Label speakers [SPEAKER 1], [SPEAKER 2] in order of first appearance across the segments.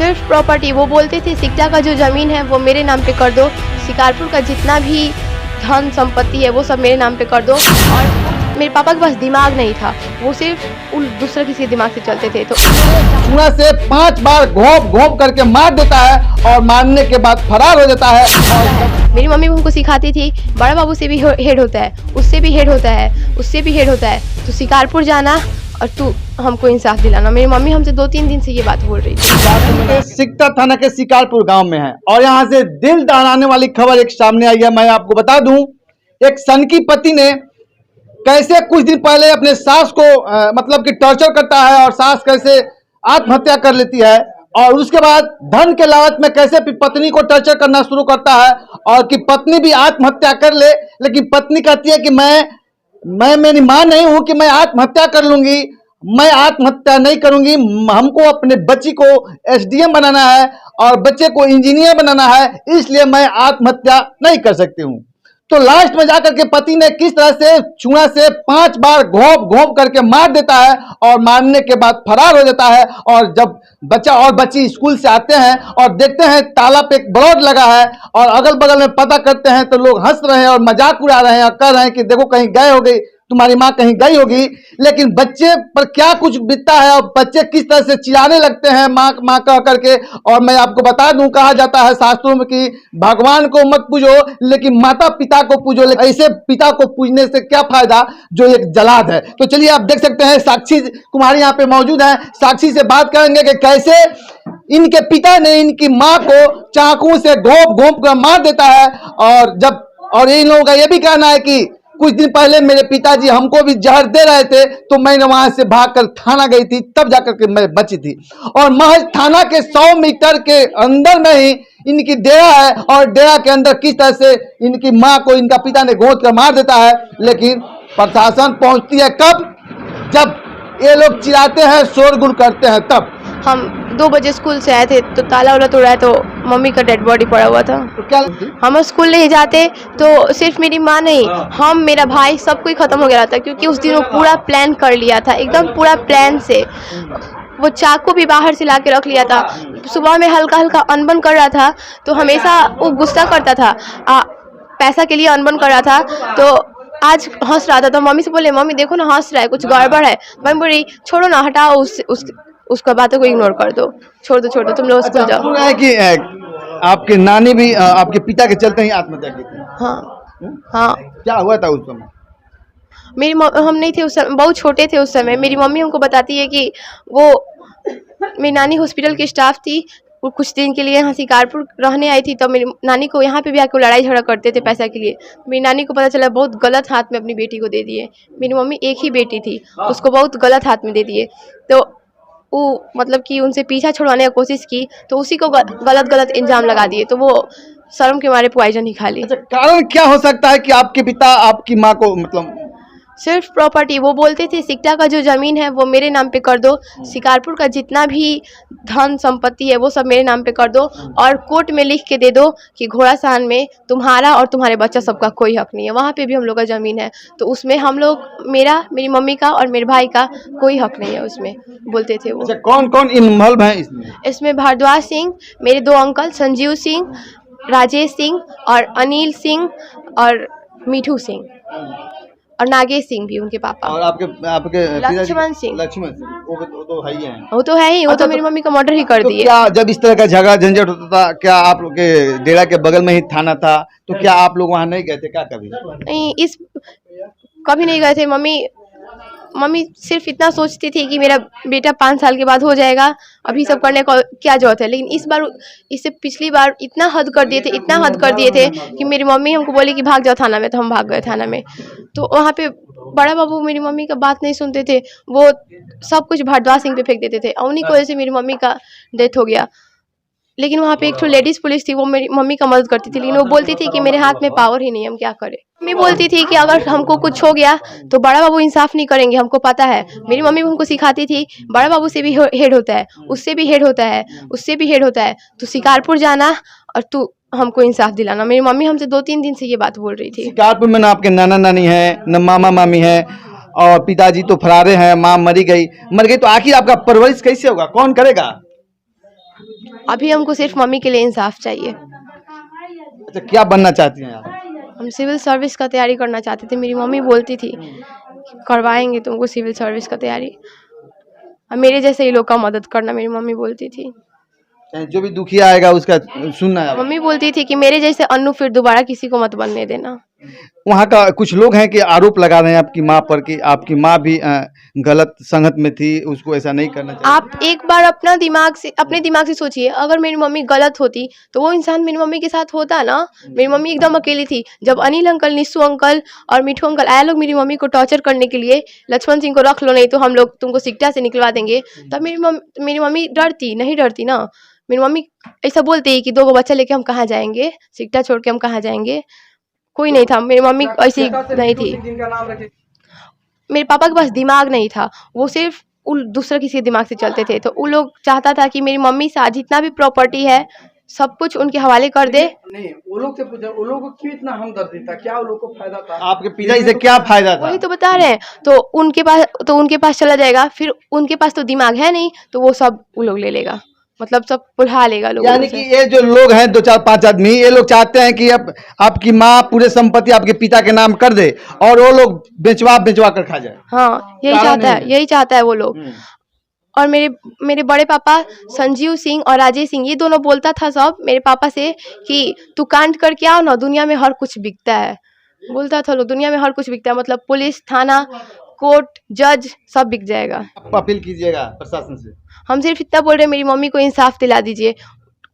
[SPEAKER 1] सिर्फ प्रॉपर्टी। वो बोलते थे सिकटा का जो ज़मीन है वो मेरे नाम पे कर दो, शिकारपुर का जितना भी धन संपत्ति है वो सब मेरे नाम पे कर दो। और मेरे पापा के पास दिमाग नहीं था, वो सिर्फ दूसरे किसी दिमाग से चलते थे। तो
[SPEAKER 2] चूना से 5 बार घोंप घोंप करके मार देता है और मारने के बाद फरार हो जाता है। और
[SPEAKER 1] मेरी मम्मी हमको सिखाती थी बड़ा बाबू से भी हेड होता है, उससे भी हेड होता है, उससे भी हेड होता है, तो शिकारपुर जाना और तू हमको इंसाफ दिलाना। मेरी मम्मी हमसे 2-3 दिन से ये बात बोल रही थी।
[SPEAKER 2] सिकटा थाना के शिकारपुर गांव में है और यहाँ से दिल दहलाने वाली खबर एक सामने आई है। मैं आपको बता दूं, एक सनकी पति ने कैसे कुछ दिन पहले अपने सास को मतलब कि टॉर्चर करता है और सास कैसे आत्महत्या कर लेती है और उसके बाद धन के लालच में कैसे पत्नी को टॉर्चर करना शुरू करता है और कि पत्नी भी आत्महत्या कर ले, लेकिन पत्नी कहती है कि मैं मेरी मां नहीं हूं कि मैं आत्महत्या कर लूंगी, मैं आत्महत्या नहीं करूंगी, हमको अपने बच्ची को एसडीएम बनाना है और बच्चे को इंजीनियर बनाना है, इसलिए मैं आत्महत्या नहीं कर सकती हूं। तो लास्ट में जाकर के पति ने किस तरह से चूना से 5 बार घोंप घोंप करके मार देता है और मारने के बाद फरार हो जाता है। और जब बच्चा और बच्ची स्कूल से आते हैं और देखते हैं ताला पे एक बोर्ड लगा है और अगल बगल में पता करते हैं तो लोग हंस रहे हैं और मजाक उड़ा रहे हैं और कह रहे हैं कि देखो कहीं गए हो गई तुम्हारी माँ, कहीं गई होगी। लेकिन बच्चे पर क्या कुछ बीतता है और बच्चे किस तरह से चिल्लाने लगते हैं माँ माँ कह करके। और मैं आपको बता दूं, कहा जाता है शास्त्रों में कि भगवान को मत पूजो लेकिन माता पिता को पूजो, लेकिन ऐसे पिता को पूजने से क्या फायदा जो एक जलाद है। तो चलिए आप देख सकते हैं साक्षी कुमारी यहाँ पे मौजूद है, साक्षी से बात करेंगे कि कैसे इनके पिता ने इनकी माँ को चाकू से घोंप घोंप कर मार देता है। और इन लोगों का यह भी कहना है कि कुछ दिन पहले मेरे पिताजी हमको भी जहर दे रहे थे तो मैंने वहां से भागकर थाना गई थी, तब जाकर के मैं बची थी। और महज थाना के 100 मीटर के अंदर में ही इनकी डेरा है और डेरा के अंदर किस तरह से इनकी मां को इनका पिता ने गोद कर मार देता है। लेकिन प्रशासन पहुंचती है कब? जब ये लोग चिल्लाते हैं, शोरगुल करते हैं तब।
[SPEAKER 1] हम 2 बजे स्कूल से आए थे तो ताला वाला तोड़ा है तो मम्मी का डेड बॉडी पड़ा हुआ था।
[SPEAKER 2] तो क्या
[SPEAKER 1] हम स्कूल नहीं जाते तो सिर्फ मेरी माँ नहीं, हम, मेरा भाई, सब कोई खत्म हो गया था क्योंकि उस दिन वो पूरा प्लान कर लिया था, एकदम पूरा प्लान से। वो चाकू भी बाहर से ला के रख लिया था। सुबह में हल्का हल्का अनबन कर रहा था तो हमेशा वो गुस्सा करता था, पैसा के लिए अनबन कर रहा था। तो आज हंस रहा था तो मम्मी से बोले मम्मी देखो ना हंस रहा है, कुछ गड़बड़ है। मैं बोली छोड़ो ना, हटाओ उसका बातों को इग्नोर कर दो, छोड़ दो तुम लोग स्कूल जाओ।
[SPEAKER 2] है कि आपके नानी भी आपके पिता के चलते ही आत्महत्या की थी?
[SPEAKER 1] हाँ।
[SPEAKER 2] क्या हुआ था उस समय?
[SPEAKER 1] हम नहीं थे उस समय, बहुत छोटे थे उस समय। मेरी मम्मी हमको बताती है कि वो मेरी नानी हॉस्पिटल की स्टाफ थी, वो कुछ दिन के लिए यहाँ शिकारपुर रहने आई थी। तो मेरी नानी को यहाँ पे भी आके लड़ाई झगड़ा करते थे पैसा के लिए। मेरी नानी को पता चला, बहुत गलत हाथ में अपनी बेटी को दे दिए। मेरी मम्मी एक ही बेटी थी, उसको बहुत गलत हाथ में दे दिए। तो वो मतलब कि उनसे पीछा छुड़वाने की कोशिश की तो उसी को गलत इल्जाम लगा दिए, तो वो शर्म के मारे पॉइजन ही खा ली।
[SPEAKER 2] अच्छा, कारण क्या हो सकता है कि आपके पिता आपकी माँ को मतलब?
[SPEAKER 1] सिर्फ प्रॉपर्टी। वो बोलते थे सिकटा का जो ज़मीन है वो मेरे नाम पे कर दो, शिकारपुर का जितना भी धन संपत्ति है वो सब मेरे नाम पे कर दो और कोर्ट में लिख के दे दो कि घोड़ासान में तुम्हारा और तुम्हारे बच्चा सबका कोई हक नहीं है, वहाँ पे भी हम लोग का ज़मीन है तो उसमें हम लोग, मेरी मम्मी का और मेरे भाई का कोई हक नहीं है उसमें, बोलते थे वो।
[SPEAKER 2] अच्छा, कौन कौन इन्वॉल्व है इसमें?
[SPEAKER 1] इसमें भारद्वाज सिंह, मेरे 2 अंकल संजीव सिंह, राजेश सिंह और अनिल सिंह और मिठू सिंह और नागेश सिंह भी उनके पापा।
[SPEAKER 2] और आपके
[SPEAKER 1] लक्ष्मण सिंह
[SPEAKER 2] वो तो है ही है।
[SPEAKER 1] वो तो है ही, वो तो मेरी मम्मी का मर्डर ही कर दिए।
[SPEAKER 2] क्या जब इस तरह का झगड़ा झंझट होता था, क्या आप लोग के डेरा के बगल में ही थाना था, तो क्या आप लोग वहाँ नहीं गए थे क्या कभी?
[SPEAKER 1] नहीं, कभी नहीं गए थे। मम्मी सिर्फ इतना सोचती थी कि मेरा बेटा 5 साल के बाद हो जाएगा, अभी सब करने को क्या जरूरत है। लेकिन इस बार, इससे पिछली बार इतना हद कर दिए थे कि मेरी मम्मी हमको बोली कि भाग जाओ थाना में, तो हम भाग गए थाना में। तो वहाँ पे बड़ा बाबू मेरी मम्मी का बात नहीं सुनते थे, वो सब कुछ भारद्वाज सिंह पे फेंक देते थे और उन्हीं की वजह से मेरी मम्मी का डेथ हो गया। लेकिन वहाँ पे एक तो लेडीज पुलिस थी, वो मेरी मम्मी का मदद करती थी, लेकिन वो बोलती थी कि मेरे हाथ में पावर ही नहीं है, हम क्या करें। मम्मी बोलती थी कि अगर हमको कुछ हो गया तो बड़ा बाबू इंसाफ नहीं करेंगे, हमको पता है। मेरी मम्मी हमको सिखाती थी बड़ा बाबू से भी हेड होता है, उससे भी हेड होता है, उससे भी हेड होता है, तो शिकारपुर जाना और तू हमको इंसाफ दिलाना। मेरी मम्मी हमसे 2-3 दिन से ये बात बोल रही थी।
[SPEAKER 2] शिकारपुर में ना आपके नाना नानी है, न मामा मामी है और पिताजी तो फरारे हैं, माँ मर गई, तो आखिर आपका परवरिश कैसे होगा, कौन करेगा?
[SPEAKER 1] अभी हमको सिर्फ मम्मी के लिए इंसाफ चाहिए।
[SPEAKER 2] अच्छा, क्या बनना चाहती हैं आप?
[SPEAKER 1] हम सिविल सर्विस का तैयारी करना चाहते थे। मेरी मम्मी बोलती थी करवाएंगे तुमको सिविल सर्विस का तैयारी, और मेरे जैसे ही लोग का मदद करना, मेरी मम्मी बोलती थी।
[SPEAKER 2] चाहे जो भी दुखिया आएगा उसका सुनना है।
[SPEAKER 1] मम्मी बोलती थी कि मेरे जैसे अन्नू फिर दोबारा किसी को मत बनने देना।
[SPEAKER 2] वहाँ का कुछ लोग हैं कि आरोप लगा रहे हैं आपकी माँ पर कि आपकी माँ भी गलत संगत में थी, उसको ऐसा नहीं करना चाहिए।
[SPEAKER 1] आप एक बार अपने दिमाग से सोचिए, अगर मेरी मम्मी गलत होती तो वो इंसान मेरी मम्मी के साथ होता ना। मेरी मम्मी एकदम अकेली थी। जब अनिल अंकल, निस्सू अंकल और मिठू अंकल आया लोग मेरी मम्मी को टॉर्चर करने के लिए, लक्ष्मण सिंह को रख लो नहीं तो हम लोग तुमको सिकटा से निकलवा देंगे, तब मेरी मम्मी डरती नहीं? डरती ना। मेरी मम्मी ऐसा बोलती है कि 2 बच्चा लेके हम कहाँ जाएंगे, सिकटा छोड़ के हम कहाँ जाएंगे। कोई नहीं था। मेरी मम्मी ऐसी नहीं थी। मेरे पापा के पास दिमाग नहीं था, वो सिर्फ दूसरा किसी के दिमाग से चलते थे। तो उन लोग चाहता था कि मेरी मम्मी से जितना भी प्रॉपर्टी है सब कुछ उनके हवाले कर दे।
[SPEAKER 3] नहीं, वो लोग से पूछा, वो लोग को क्यों इतना हमदर्दी था? क्या वो लोग को फायदा था?
[SPEAKER 2] आपके पिताजी से क्या फायदा था?
[SPEAKER 1] वही तो बता रहे हैं। तो उनके पास चला जाएगा, फिर उनके पास तो दिमाग है नहीं, तो वो सब वो लोग ले लेगा, मतलब सब पुल्हा लेगा लोग।
[SPEAKER 2] यानी कि ये जो लोग हैं 2 4 5 आदमी, ये लोग चाहते हैं कि अब आपकी माँ पूरे संपत्ति आपके पिता के नाम कर दे और वो लोग बेचवा कर खा जाए।
[SPEAKER 1] हाँ, यही चाहता है वो लोग। और मेरे बड़े पापा संजीव सिंह और राजेश सिंह, ये दोनों बोलता था सब मेरे पापा से कि तू कांड करके आओ ना, दुनिया में हर कुछ बिकता है। बोलता था लोग दुनिया में हर कुछ बिकता है, मतलब पुलिस, थाना, कोर्ट, जज सब बिक जाएगा।
[SPEAKER 2] आप अपील कीजिएगा प्रशासन से।
[SPEAKER 1] हम सिर्फ इतना बोल रहे हैं, मेरी मम्मी को इंसाफ दिला दीजिए।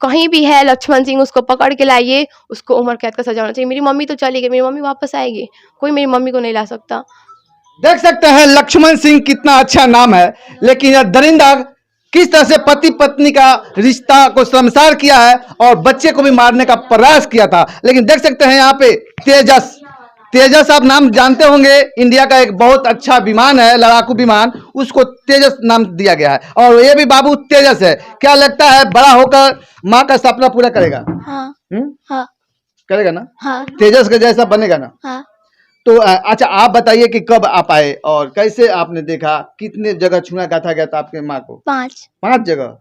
[SPEAKER 1] कहीं भी है लक्ष्मण सिंह, उसको पकड़ के लाइए, उसको उम्र कैद का सजा होना चाहिए। मेरी मम्मी तो चली गई, मेरी मम्मी वापस आएगी, कोई मेरी मम्मी को नहीं ला सकता।
[SPEAKER 2] देख सकते हैं लक्ष्मण सिंह कितना अच्छा नाम है, लेकिन यह दरिंदा किस तरह से पति पत्नी का रिश्ता को शर्मसार किया है और बच्चे को भी मारने का प्रयास किया था। लेकिन देख सकते हैं यहाँ पे तेजस आप नाम जानते होंगे, इंडिया का एक बहुत अच्छा विमान है, लड़ाकू विमान, उसको तेजस नाम दिया गया है और ये भी बाबू तेजस है। क्या लगता है बड़ा होकर माँ का सपना पूरा करेगा?
[SPEAKER 1] हाँ।
[SPEAKER 2] हाँ करेगा ना?
[SPEAKER 1] हाँ।
[SPEAKER 2] तेजस के जैसा बनेगा ना?
[SPEAKER 1] हाँ।
[SPEAKER 2] तो अच्छा आप बताइए कि कब आप आए और कैसे आपने देखा, कितने जगह छूना गाथा गया था आपके माँ को? 5 जगह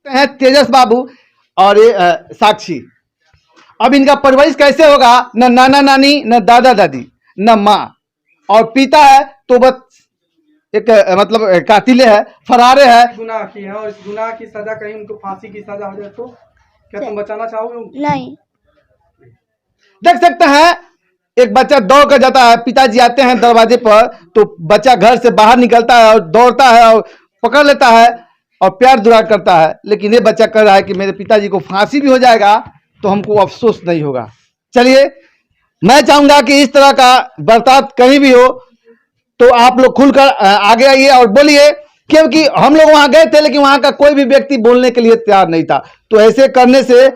[SPEAKER 2] है तेजस बाबू और ये साक्षी। अब इनका परवरिश कैसे होगा? न नाना नानी, न दादा दादी, न माँ, और पिता है तो बस एक मतलब कातिले है, फरारे है।
[SPEAKER 3] गुनाह की है और इस गुनाह की सजा कहीं उनको फांसी की सजा हो जाए तो क्या तुम बचाना चाहोगे?
[SPEAKER 1] नहीं।
[SPEAKER 2] देख सकते हैं एक बच्चा दौड़ कर जाता है, पिताजी आते हैं दरवाजे पर तो बच्चा घर से बाहर निकलता है और दौड़ता है और पकड़ लेता है और प्यार दुलार करता है। लेकिन ये बच्चा कह रहा है कि मेरे पिताजी को फांसी भी हो जाएगा तो हमको अफसोस नहीं होगा। चलिए, मैं चाहूंगा कि इस तरह का बर्ताव कहीं भी हो तो आप लोग खुलकर आगे आइए और बोलिए, क्योंकि हम लोग वहां गए थे लेकिन वहां का कोई भी व्यक्ति बोलने के लिए तैयार नहीं था। तो ऐसे करने से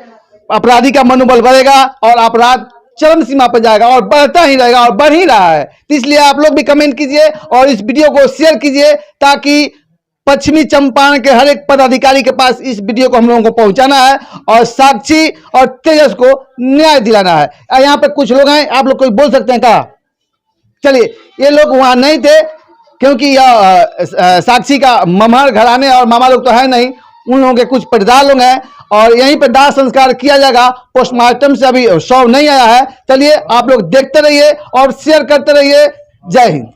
[SPEAKER 2] अपराधी का मनोबल बढ़ेगा और अपराध चरम सीमा पर जाएगा और बढ़ता ही रहेगा और बढ़ ही रहा है। तो इसलिए आप लोग भी कमेंट कीजिए और इस वीडियो को शेयर कीजिए ताकि पश्चिमी चंपारण के हर एक पदाधिकारी के पास इस वीडियो को हम लोगों को पहुंचाना है और साक्षी और तेजस को न्याय दिलाना है। यहाँ पे कुछ लोग हैं, आप लोग कोई बोल सकते हैं क्या? चलिए, ये लोग वहां नहीं थे क्योंकि यह साक्षी का ममहर घराने और मामा लोग तो है नहीं, उन लोगों के कुछ पटदार लोग हैं और यहीं पे दाह संस्कार किया जाएगा। पोस्टमार्टम से अभी शव नहीं आया है। चलिए, आप लोग देखते रहिए और शेयर करते रहिए। जय हिंद।